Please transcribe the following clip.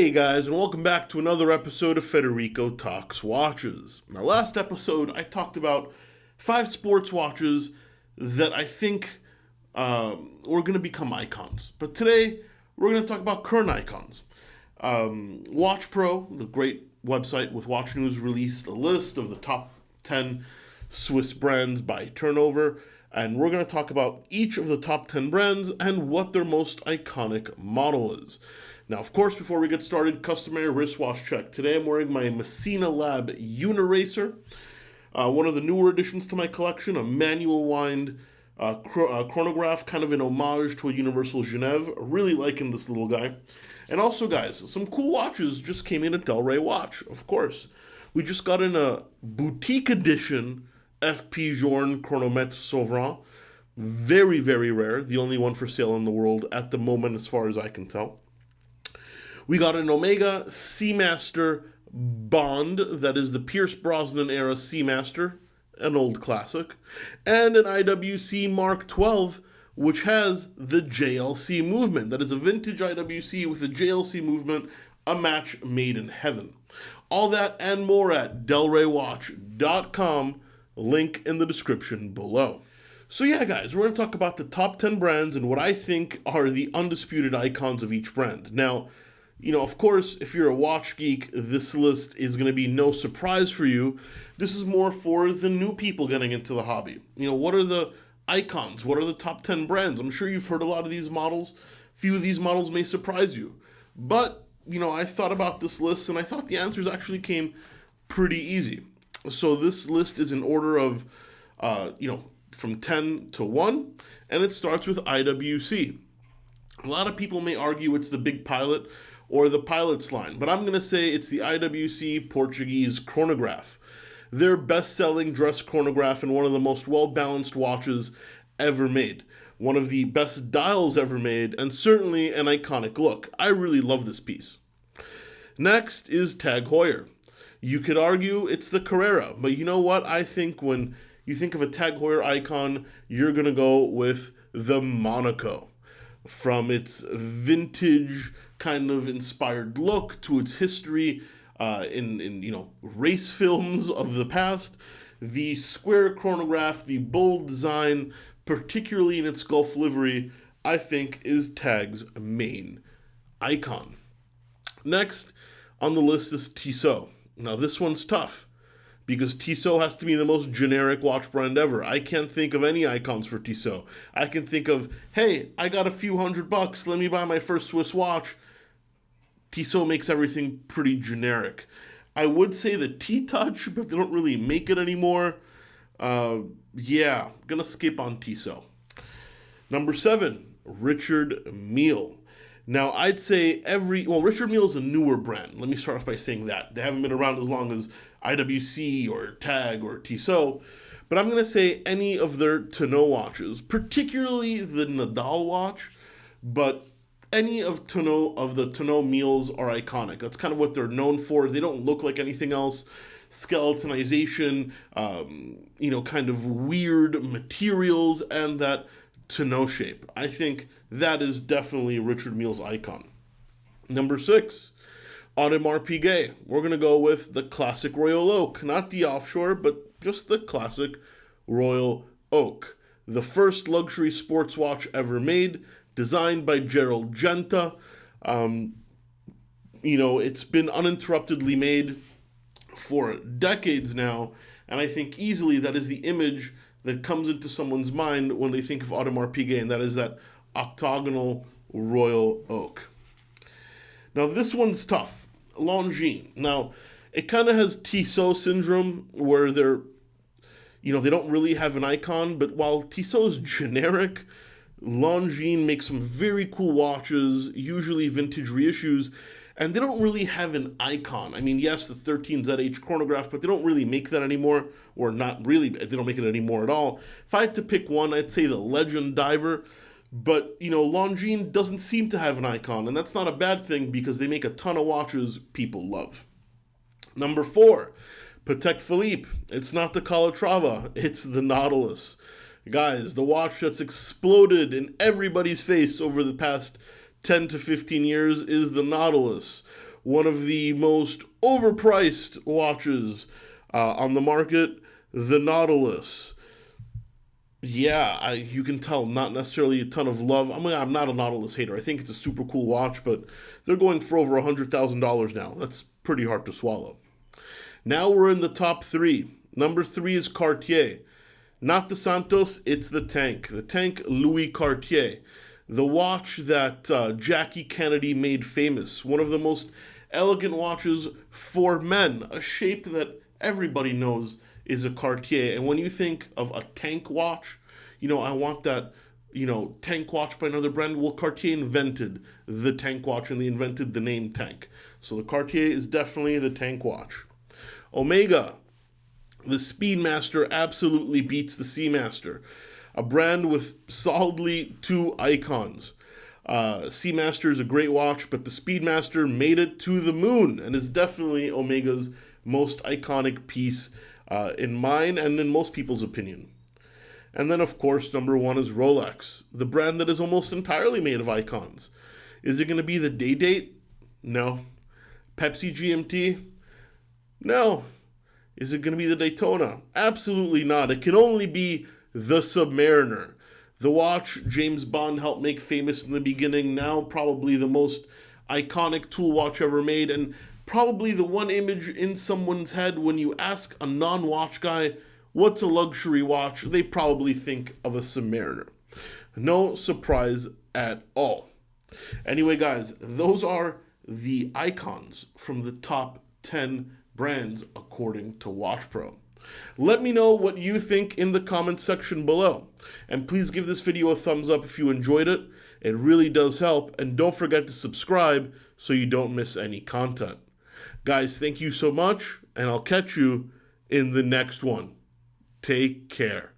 Hey guys, and welcome back to another episode of Federico Talks Watches. Now, last episode I talked about 5 sports watches that I think were going to become icons. But today we're going to talk about current icons. Watch Pro, the great website with Watch News, released a list of the top 10 Swiss brands by turnover. And we're going to talk about each of the top 10 brands and what their most iconic model is. Now, of course, before we get started, customary wristwatch check. Today I'm wearing my Messina Lab Uniracer, one of the newer additions to my collection, a manual wind chronograph, kind of an homage to a Universal Genève. Really liking this little guy. And also, guys, some cool watches just came in at Del Rey Watch, of course. We just got in a boutique edition FP Journe Chronomètre Sovereign. Very, very rare. The only one for sale in the world at the moment, as far as I can tell. We got an Omega Speedmaster Bond, that is the Pierce Brosnan era Speedmaster, an old classic, and an IWC Mark 12, which has the JLC movement. That is a vintage IWC with a JLC movement, a match made in heaven. All that and more at delraywatch.com, link in the description below. So yeah, guys, we're going to talk about the top 10 brands and what I think are the undisputed icons of each brand. Now, of course, if you're a watch geek, this list is going to be no surprise for you. This is more for the new people getting into the hobby. What are the icons? What are the top 10 brands? I'm sure you've heard a lot of these models. Few of these models may surprise you. But, I thought about this list, and I thought the answers actually came pretty easy. So this list is in order of, from 10 to 1, and it starts with IWC. A lot of people may argue it's the Big Pilot or the Pilot's line, but I'm going to say it's the IWC Portuguese chronograph. Their best-selling dress chronograph and one of the most well-balanced watches ever made. One of the best dials ever made, and certainly an iconic look. I really love this piece. Next is Tag Heuer. You could argue it's the Carrera, but you know what? I think when you think of a Tag Heuer icon, you're going to go with the Monaco. From its vintage kind of inspired look to its history in race films of the past, the square chronograph, the bold design, particularly in its Gulf livery, I think is Tag's main icon. Next on the list is Tissot. Now this one's tough because Tissot has to be the most generic watch brand ever. I can't think of any icons for Tissot. I can think of, hey, I got a few $100, let me buy my first Swiss watch. Tissot makes everything pretty generic. I would say the T-Touch, but they don't really make it anymore. Gonna skip on Tissot. Number 7, Richard Mille. Now, I'd say Richard Mille is a newer brand. Let me start off by saying that. They haven't been around as long as IWC or Tag or Tissot. But I'm going to say any of their tonneau watches, particularly the Nadal watch, but any of the tonneau Milles are iconic. That's kind of what they're known for. They don't look like anything else. Skeletonization, kind of weird materials, and that tonneau shape. I think that is definitely Richard Mille's icon. Number 6, Audemars Piguet. We're going to go with the classic Royal Oak. Not the offshore, but just the classic Royal Oak. The first luxury sports watch ever made, designed by Gerald Genta. It's been uninterruptedly made for decades now, and I think easily that is the image that comes into someone's mind when they think of Audemars Piguet, and that is that octagonal Royal Oak. Now this one's tough. Longines. Now, it kind of has Tissot syndrome, where they don't really have an icon, but while Tissot's generic, Longines makes some very cool watches, usually vintage reissues, and they don't really have an icon. I mean, yes, the 13ZH chronograph, but they don't really make that anymore, or not really, they don't make it anymore at all. If I had to pick one, I'd say the Legend Diver, but, Longines doesn't seem to have an icon, and that's not a bad thing because they make a ton of watches people love. Number 4, Patek Philippe. It's not the Calatrava, it's the Nautilus. Guys, the watch that's exploded in everybody's face over the past 10 to 15 years is the Nautilus. one of the most overpriced watches on the market, the Nautilus. Yeah, you can tell, not necessarily a ton of love. I mean, I'm not a Nautilus hater. I think it's a super cool watch, but they're going for over $100,000 now. That's pretty hard to swallow. Now we're in the top three. Number 3 is Cartier. Not the Santos, it's the Tank. The Tank Louis Cartier. The watch that Jackie Kennedy made famous. One of the most elegant watches for men. A shape that everybody knows is a Cartier. And when you think of a tank watch, I want that, tank watch by another brand. Well, Cartier invented the tank watch and they invented the name Tank. So the Cartier is definitely the tank watch. Omega. The Speedmaster absolutely beats the Seamaster. A brand with solidly 2 icons. Seamaster is a great watch, but the Speedmaster made it to the moon and is definitely Omega's most iconic piece in mine and in most people's opinion. And then, of course, number 1 is Rolex, the brand that is almost entirely made of icons. Is it going to be the Day-Date? No. Pepsi GMT? No. Is it going to be the Daytona? Absolutely not. It can only be the Submariner. The watch James Bond helped make famous in the beginning, now probably the most iconic tool watch ever made, and probably the one image in someone's head when you ask a non-watch guy, what's a luxury watch? They probably think of a Submariner. No surprise at all. Anyway, guys, those are the icons from the top 10 brands according to Watch Pro. Let me know what you think in the comment section below. And please give this video a thumbs up if you enjoyed it. It really does help. And don't forget to subscribe so you don't miss any content. Guys, thank you so much, and I'll catch you in the next one. Take care.